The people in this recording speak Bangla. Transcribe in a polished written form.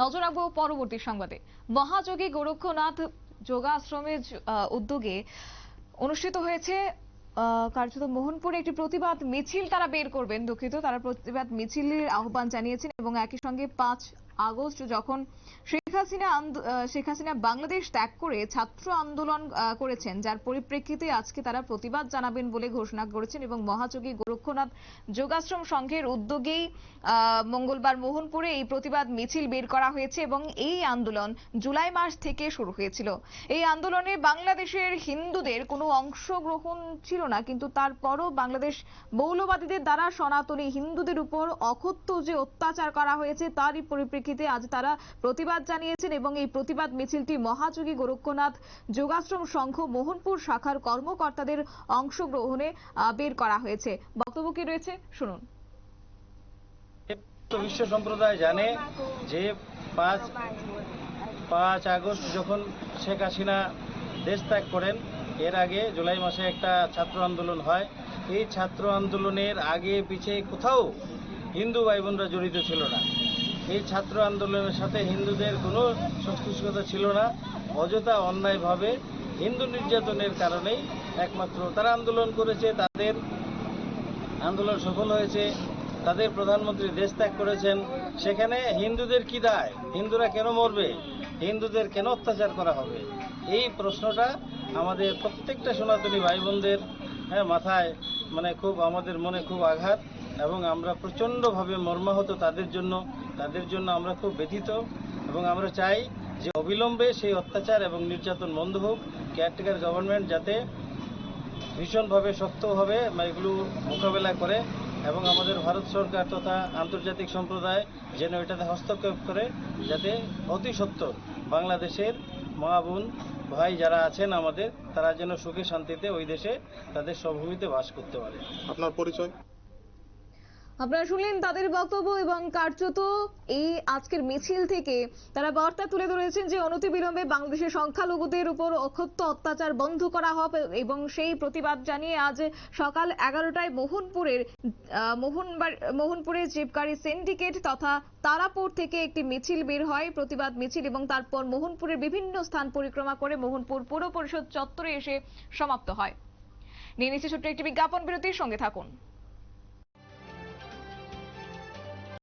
নজর রাখবো পরবর্তী সংবাদে। মহাযোগী গোরক্ষনাথ যোগাশ্রমের উদ্যোগে অনুষ্ঠিত হয়েছে কার্যত মোহনপুরে একটি প্রতিবাদ মিছিল তারা বের করবেন। দুঃখিত, তারা প্রতিবাদ মিছিলের আহ্বান জানিয়েছেন এবং একই সঙ্গে ৫ আগস্ট যখন শেখ হাসিনা বাংলাদেশ ত্যাগ করে ছাত্র আন্দোলন করেছেন, যার পরিপ্রেক্ষিতে আজকে তারা প্রতিবাদ জানাবেন বলে ঘোষণা করেছেন এবং মহাযোগী গোরক্ষনাথ যোগাশ্রম সংঘের উদ্যোগেই মঙ্গলবার মোহনপুরে এই প্রতিবাদ মিছিল বের করা হয়েছে এবং এই আন্দোলন জুলাই মাস থেকে শুরু হয়েছিল। এই আন্দোলনে বাংলাদেশের হিন্দুদের কোনো অংশগ্রহণ ছিল না, কিন্তু তারপরও বাংলাদেশ মৌলবাদীদের দ্বারা সনাতনী হিন্দুদের উপর অকথ্য যে অত্যাচার করা হয়েছে তারই পরিপ্রেক্ষিতে আজ তারা প্রতিবাদ জানিয়েছেন এবং এই প্রতিবাদ মিছিলটি মহাযোগী গোরক্ষনাথ যোগাশ্রম সংঘ মোহনপুর শাখার কর্মকর্তাদের অংশগ্রহণে বের করা হয়েছে। বক্তব্য কি রয়েছে শুনুন। বিশ্ব সম্প্রদায় জানে যে ৫ আগস্ট যখন শেখ হাসিনা দেশ ত্যাগ করেন, এর আগে জুলাই মাসে একটা ছাত্র আন্দোলন হয়। এই ছাত্র আন্দোলনের আগে পিছে কোথাও হিন্দু ভাই বোনরা জড়িত ছিল না। এই ছাত্র আন্দোলনের সাথে হিন্দুদের কোনো সংশ্লিষ্টতা ছিল না। অযথা অন্যায়ভাবে হিন্দু নির্যাতনের কারণেই একমাত্র তারা আন্দোলন করেছে, তাদের আন্দোলন সফল হয়েছে, তাদের প্রধানমন্ত্রী দেশ ত্যাগ করেছেন। সেখানে হিন্দুদের কি দায়? হিন্দুরা কেন মরবে? হিন্দুদের কেন অত্যাচার করা হবে? এই প্রশ্নটা আমাদের প্রত্যেকটা সনাতনী ভাই বোনদের মাথায় খুব আমাদের মনে খুব আঘাত এবং আমরা প্রচণ্ডভাবে মর্মাহত তাদের জন্য আমরা খুব ব্যথিত এবং আমরা চাই যে অবিলম্বে সেই অত্যাচার এবং নির্যাতন বন্ধ হোক। কেয়ারটেকার গভর্নমেন্ট যাতে ভীষণভাবে শক্তভাবে এগুলো মোকাবেলা করে এবং আমাদের ভারত সরকার তথা আন্তর্জাতিক সম্প্রদায় যেন এটাতে হস্তক্ষেপ করে, যাতে অতি সত্বর বাংলাদেশের মা বোন ভাই যারা আছেন আমাদের, তারা যেন সুখে শান্তিতে ওই দেশে তাদের স্বভূমিতে বাস করতে পারে। আপনার পরিচয়? আপনারা শুনলেন তাদের বক্তব্য এবং কার্যত এই আজকের মিছিল থেকে তারা বার্তা তুলে ধরেছেন যে অনতিবিলম্বে বাংলাদেশের সংখ্যালঘুদের উপর অকথ্য অত্যাচার বন্ধ করা হবে এবং সেই প্রতিবাদ জানিয়ে আজ সকাল 11টায় মোহনপুরে জিপগাড়ি সিন্ডিকেট তথা তারাপুর থেকে একটি মিছিল বের হয়, প্রতিবাদ মিছিল, এবং তারপর মোহনপুরের বিভিন্ন স্থান পরিক্রমা করে মোহনপুর পৌর পরিষদ চত্বরে এসে সমাপ্ত হয়। নিয়ে নিচ্ছে ছোট্ট একটি বিজ্ঞাপন বিরতির সঙ্গে থাকুন।